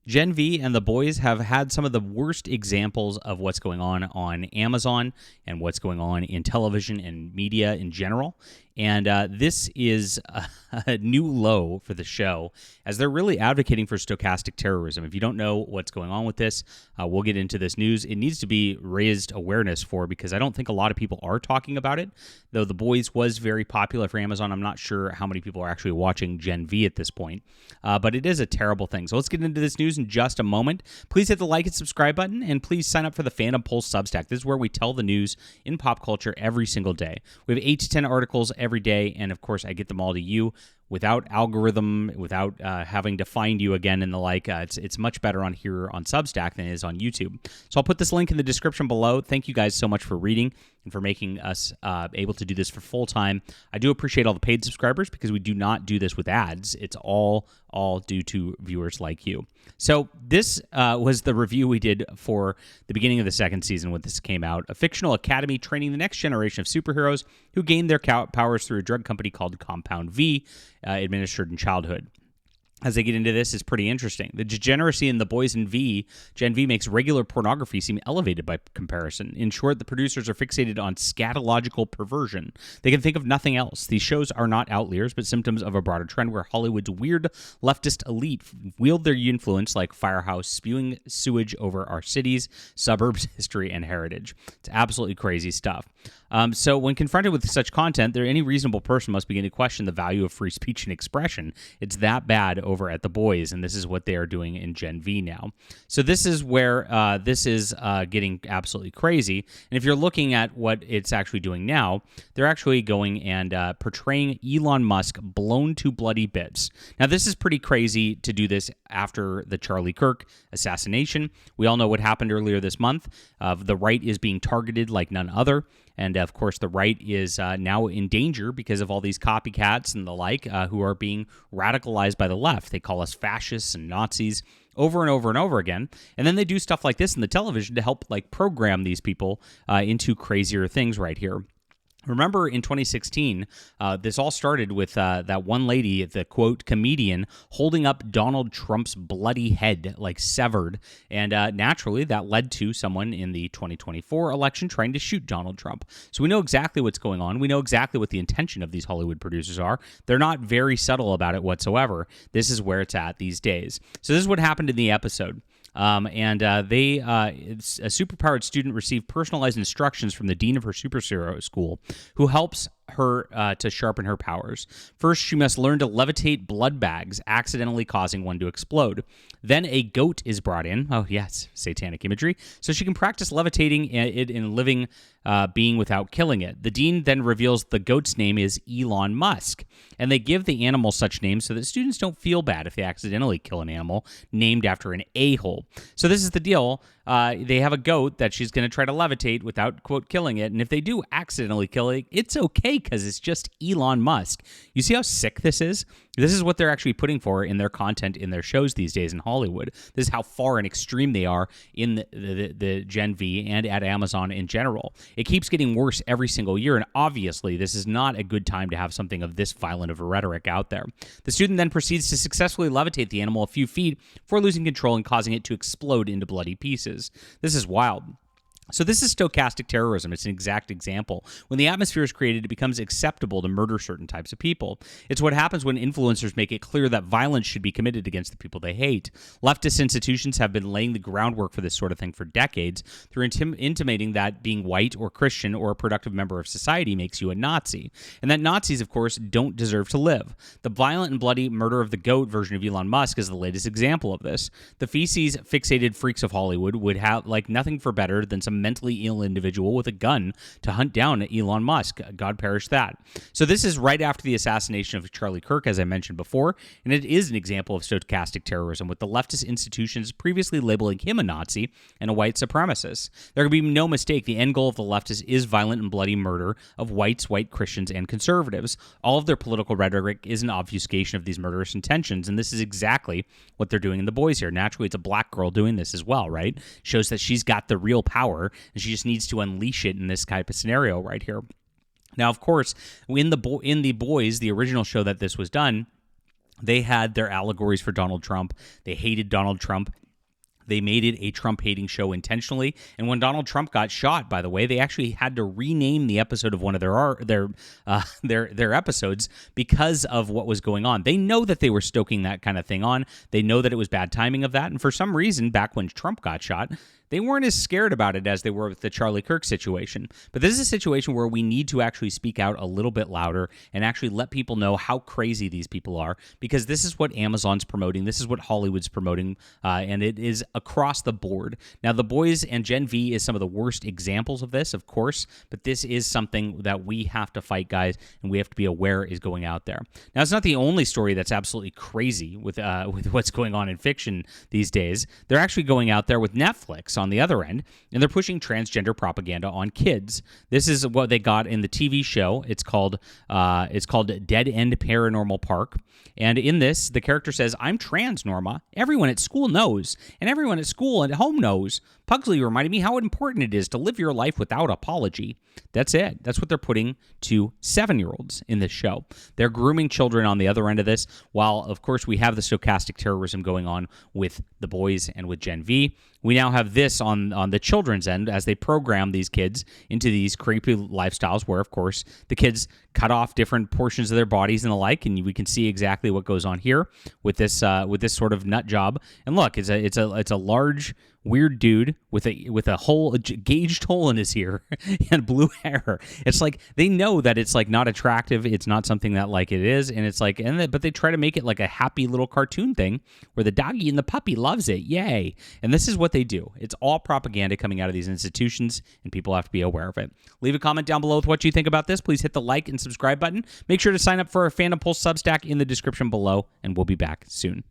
Gen V and The Boys have had some of the worst examples of what's going on Amazon and what's going on in television and media in general. And this is a new low for the show, as they're really advocating for stochastic terrorism. If you don't know what's going on with this, we'll get into this news. It needs to be raised awareness for, because I don't think a lot of people are talking about it. Though The Boys was very popular for Amazon, I'm not sure how many people are actually watching Gen V at this point. But it is a terrible thing. So let's get into this news in just a moment. Please hit the like and subscribe button, and please sign up for the Fandom Pulse Substack. This is where we tell the news in pop culture every single day. We have 8 to 10 articles every day, and of course, I get them all to you without algorithm, without having to find you again and the like. It's much better on here on Substack than it is on YouTube. So I'll put this link in the description below. Thank you guys so much for reading and for making us able to do this for full time. I do appreciate all the paid subscribers, because we do not do this with ads. It's all due to viewers like you. So this was the review we did for the beginning of the second season when this came out. A fictional academy training the next generation of superheroes who gain their powers through a drug company called Compound V, administered in childhood. As they get into this, is pretty interesting. The degeneracy in The Boys and Gen V makes regular pornography seem elevated by comparison. In short, the producers are fixated on scatological perversion. They can think of nothing else. These shows are not outliers, but symptoms of a broader trend where Hollywood's weird leftist elite wield their influence like Firehouse, spewing sewage over our cities, suburbs, history, and heritage. It's absolutely crazy stuff. So when confronted with such content, any reasonable person must begin to question the value of free speech and expression. It's that bad over at The Boys, and this is what they are doing in Gen V now. So this is where this is getting absolutely crazy. And if you're looking at what it's actually doing now, they're actually going and portraying Elon Musk blown to bloody bits. Now, this is pretty crazy to do this after the Charlie Kirk assassination. We all know what happened earlier this month. The right is being targeted like none other. And, of course, the right is now in danger because of all these copycats and the like who are being radicalized by the left. They call us fascists and Nazis over and over and over again. And then they do stuff like this in the television to help program these people into crazier things right here. Remember in 2016, this all started with that one lady, the quote comedian, holding up Donald Trump's bloody head, severed. And naturally, that led to someone in the 2024 election trying to shoot Donald Trump. So we know exactly what's going on. We know exactly what the intention of these Hollywood producers are. They're not very subtle about it whatsoever. This is where it's at these days. So this is what happened in the episode. A superpowered student received personalized instructions from the dean of her superhero school, who helps her to sharpen her powers. First, she must learn to levitate blood bags, accidentally causing one to explode. Then a goat is brought in. Oh, yes, satanic imagery. So she can practice levitating it in a living being without killing it. The dean then reveals the goat's name is Elon Musk, and they give the animal such names so that students don't feel bad if they accidentally kill an animal named after an a-hole. So this is the deal. They have a goat that she's going to try to levitate without, quote, killing it. And if they do accidentally kill it, it's okay because it's just Elon Musk. You see how sick this is? This is what they're actually putting for in their content in their shows these days in Hollywood. This is how far and extreme they are in the Gen V and at Amazon in general. It keeps getting worse every single year, and obviously this is not a good time to have something of this violent of a rhetoric out there. The student then proceeds to successfully levitate the animal a few feet before losing control and causing it to explode into bloody pieces. This is wild. So this is stochastic terrorism. It's an exact example. When the atmosphere is created, it becomes acceptable to murder certain types of people. It's what happens when influencers make it clear that violence should be committed against the people they hate. Leftist institutions have been laying the groundwork for this sort of thing for decades through intimating that being white or Christian or a productive member of society makes you a Nazi, and that Nazis, of course, don't deserve to live. The violent and bloody murder of the goat version of Elon Musk is the latest example of this. The feces-fixated freaks of Hollywood would have like nothing for better than some mentally ill individual with a gun to hunt down Elon Musk. God perish that. So this is right after the assassination of Charlie Kirk, as I mentioned before, and it is an example of stochastic terrorism, with the leftist institutions previously labeling him a Nazi and a white supremacist. There can be no mistake, the end goal of the leftists is violent and bloody murder of whites, white Christians, and conservatives. All of their political rhetoric is an obfuscation of these murderous intentions, and this is exactly what they're doing in The Boys here. Naturally, it's a black girl doing this as well, right? Shows that she's got the real power, and she just needs to unleash it in this type of scenario right here. Now, of course, in the Boys, the original show that this was done, They had their allegories for Donald Trump. They hated Donald Trump. They made it a Trump-hating show intentionally. And when Donald Trump got shot, by the way, they actually had to rename the episode of one of their episodes because of what was going on. They know that they were stoking that kind of thing on. They know that it was bad timing of that. And for some reason, back when Trump got shot, they weren't as scared about it as they were with the Charlie Kirk situation. But this is a situation where we need to actually speak out a little bit louder and actually let people know how crazy these people are, because this is what Amazon's promoting. This is what Hollywood's promoting, and it is across the board. Now, The Boys and Gen V is some of the worst examples of this, of course, but this is something that we have to fight, guys, and we have to be aware is going out there. Now, it's not the only story that's absolutely crazy with what's going on in fiction these days. They're actually going out there with Netflix on the other end, and they're pushing transgender propaganda on kids. This is what they got in the TV show. It's called Dead End Paranormal Park. And in this, the character says, "I'm trans, Norma. Everyone at school knows, and everyone at school and at home knows. Pugsley reminded me how important it is to live your life without apology." That's it. That's what they're putting to 7-year-olds in this show. They're grooming children on the other end of this, while, of course, we have the stochastic terrorism going on with The Boys and with Gen V. We now have this on the children's end as they program these kids into these creepy lifestyles where, of course, the kids cut off different portions of their bodies and the like, and we can see exactly what goes on here with this sort of nut job. And look, it's a large, weird dude with a hole, a gauged hole in his ear and blue hair. It's like they know that it's like not attractive. It's not something that like it is, and it's like, but they try to make it like a happy little cartoon thing where the doggy and the puppy loves it. Yay! And this is what they do. It's all propaganda coming out of these institutions, and people have to be aware of it. Leave a comment down below with what you think about this. Please hit the like and subscribe button. Make sure to sign up for our Fandom Pulse Substack in the description below, and we'll be back soon.